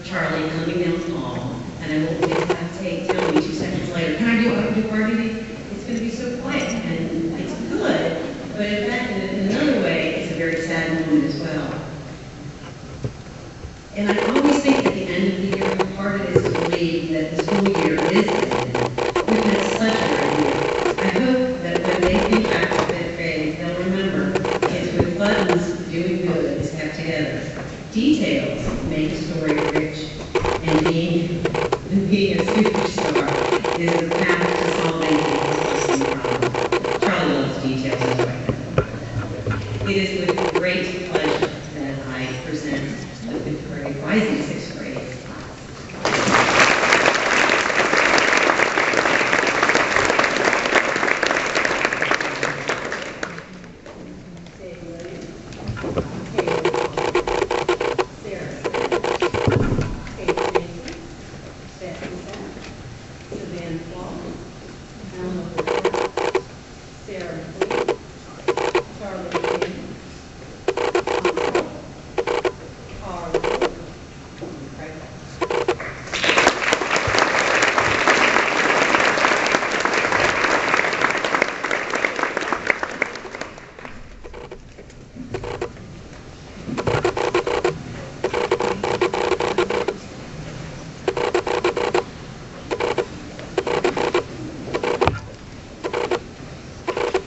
Charlie coming down the hall, and I won't tell me 2 seconds later, can I do our duty? It's going to be so quiet, and it's good, but in fact, in another way, it's a very sad moment as well. And I always think at the end of the year, part of it is to believe that the school year is ended. We've had such a great year. I hope that when they think back to fifth grade, they'll remember kids with buttons doing good is kept together. Details make a story rich, and being a superstar is the path to solving a problem. Charlie loves details as well. It is with great pleasure that I present the fifth grade, rising sixth grade class.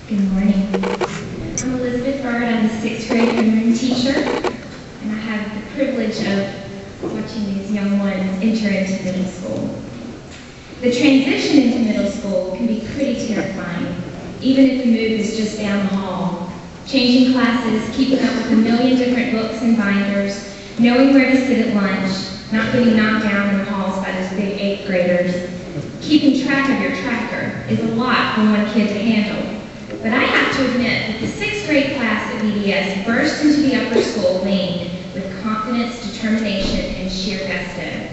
Good morning. I'm Elizabeth Bird. I'm the sixth grade homeroom teacher, and I have the privilege of watching these young ones enter into middle school. The transition into middle school can be pretty terrifying, even if the move is just down the hall. Changing classes, keeping up with a million different books and binders, knowing where to sit at lunch, not getting knocked down in the halls by those big 8th graders. Keeping track of your tracker is a lot for one kid to handle. But I have to admit that the 6th grade class at BDS burst into the upper school lean with confidence, determination, and sheer gusto.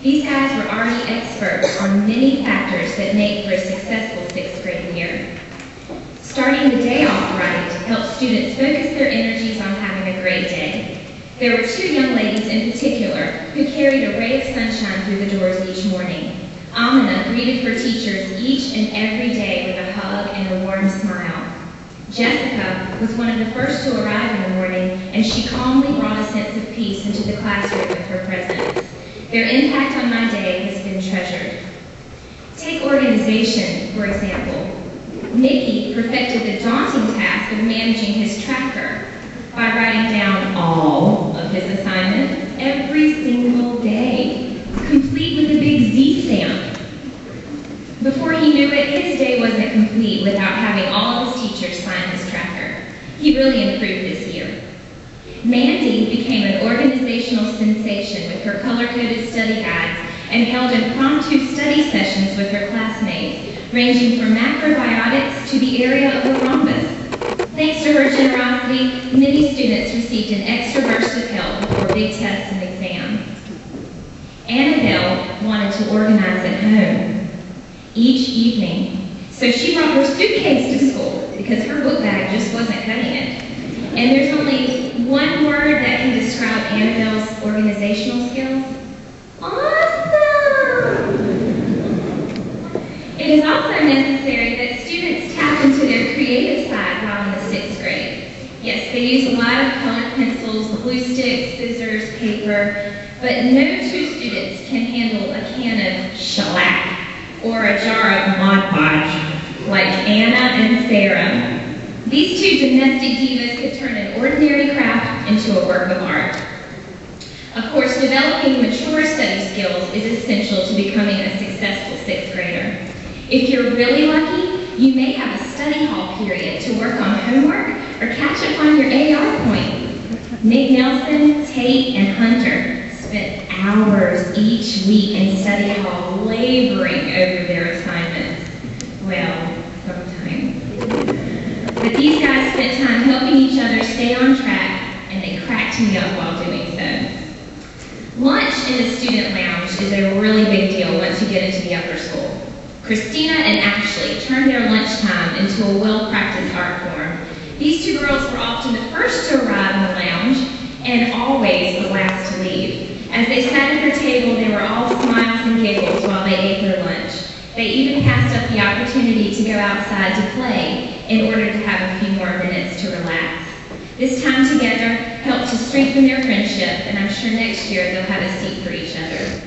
These guys were already experts on many factors that make for a successful 6th grade year. Starting the day off right helped students focus their energies on having a great day. There were 2 young ladies in particular who carried a ray of sunshine through the doors each morning. Amina greeted her teachers each and every day with a hug and a warm smile. Jessica was one of the first to arrive in the morning, and she calmly brought a sense of peace into the classroom with her presence. Their impact on my day has been treasured. Take organization, for example. Nikki perfected the daunting task of managing his tracker by writing down all of his assignments every single day, complete with a big Z stamp. Before he knew it, his day wasn't complete without having all of his teachers sign his tracker. He really improved this year. Mandy became an organizational sensation with her color-coded study guides and held impromptu study sessions with her classmates, ranging from macrobiotics to the area of a rhombus. Thanks to her generosity, many students received an extra burst of help before big tests and exams. Annabelle wanted to organize at home each evening, so she brought her suitcase to school because her book bag just wasn't cutting it. And there's only one word that can describe Annabelle's organizational skills: awesome! It is also necessary that students tap into their creative side while in the 6th grade. Yes, they use a lot of colored pencils, glue sticks, scissors, paper, but no 2 students can handle a can of shellac or a jar of Mod Podge like Anna and Sarah. These 2 domestic divas could turn an ordinary craft into a work of art. Of course, developing mature study skills is essential to becoming a successful 6th grader. If you're really lucky, you may have a study hall period to work on homework or catch up on your AR point. Nick Nelson, Tate, and Hunter spent hours each week in study hall laboring over their assignments. Well, sometimes. But these guys spent time helping each other stay on track, and they cracked me up while doing so. Lunch in the student lounge is a really big deal once you get into the upper school. Christina and Ashley turned their lunchtime into a well-practiced art form. These 2 girls were often the first to arrive in the lounge and always the last to leave. As they sat at their table, they were all smiles and giggles while they ate their lunch. They even passed up the opportunity to go outside to play in order to have a few more minutes to relax. This time together helped to strengthen their friendship, and I'm sure next year they'll have a seat for each other.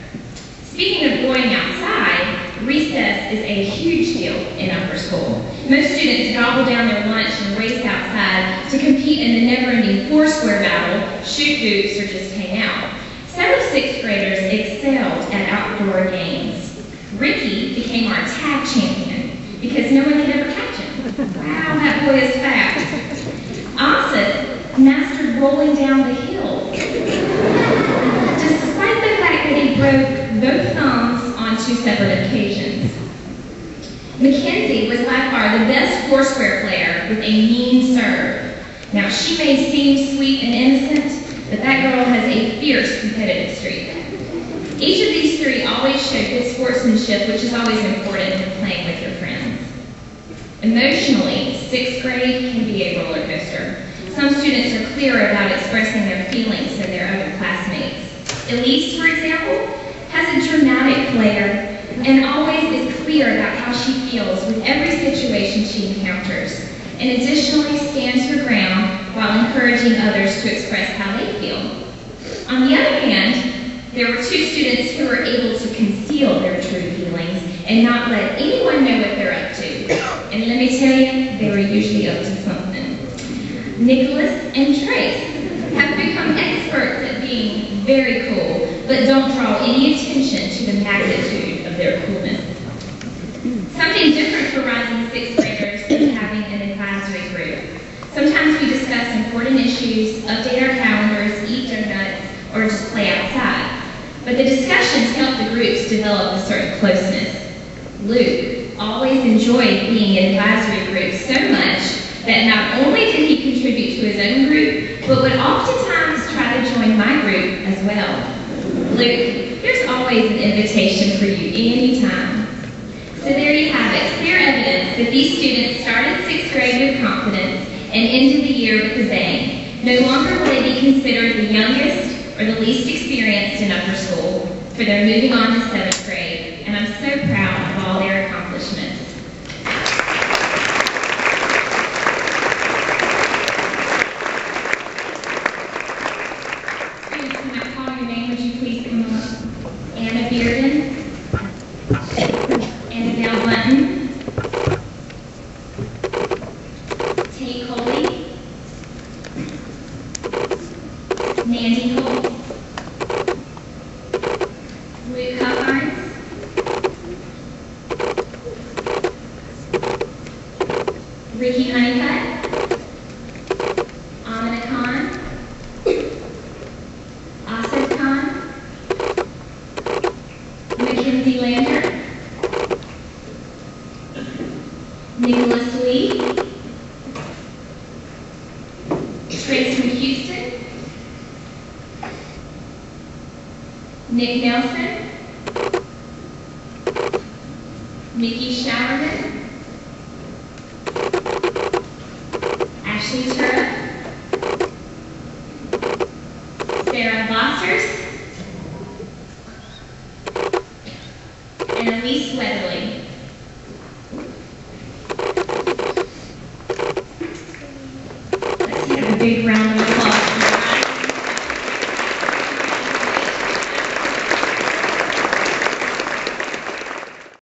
Speaking of going outside, recess is a huge deal in upper school. Most students gobble down their lunch and race outside to compete in the never-ending foursquare battle, shoot hoops, or just hang out. Several sixth graders excelled at outdoor games. Ricky became our tag champion because no one could ever catch him. Wow, that boy is fast. Asif mastered rolling down the hill, despite the fact that he broke both thumbs on 2 separate occasions. Mackenzie was by far the best foursquare player with a mean serve. Now, she may seem sweet and innocent, but that girl has a fierce competitive streak. Each of these 3 always showed good sportsmanship, which is always important when playing with your friends. Emotionally, 6th grade can be a roller coaster. Some students are clearer about expressing their feelings than their other classmates. Elise, for example, has a dramatic flair and always is clear about how she feels with every situation she encounters, and additionally stands her ground while encouraging others to express how they feel. On the other hand, there were 2 students who were able to conceal their true feelings and not let anyone know what they're up to. And let me tell you, they were usually up to something. Nicholas and Trace have become experts at being very cool, but don't draw any attention to the magnitude of their coolness. Something different for rising 6th graders is having an advisory group. Sometimes we discuss important issues, update our calendars, eat donuts, or just play outside. But the discussions help the groups develop a certain closeness. Luke always enjoyed being in advisory groups so much that not only did he contribute to his own group, but would oftentimes try to join my group as well. Luke, there's always an invitation for you anytime. So there you have it, clear evidence that these students started 6th grade with confidence and ended the year with a bang. No longer will they be considered the youngest or the least experienced in upper school, for they're moving on to 7th grade, and I'm so proud of all their accomplishments. Students, when I call your name, would you please come up? Anna Bearden, Annabelle Button, Tate Coley, Mandy Holt, Luke Hubbard, Ricky Honeycutt, Amina Khan, Asif Khan, Mackenzie Lander, Nicholas Lee, Trace McHouston, Nick Nelson, Mickey Showerman, Ashley Turra, Sarah Bossers, and Elise Weatherly. Let's have a big round of applause.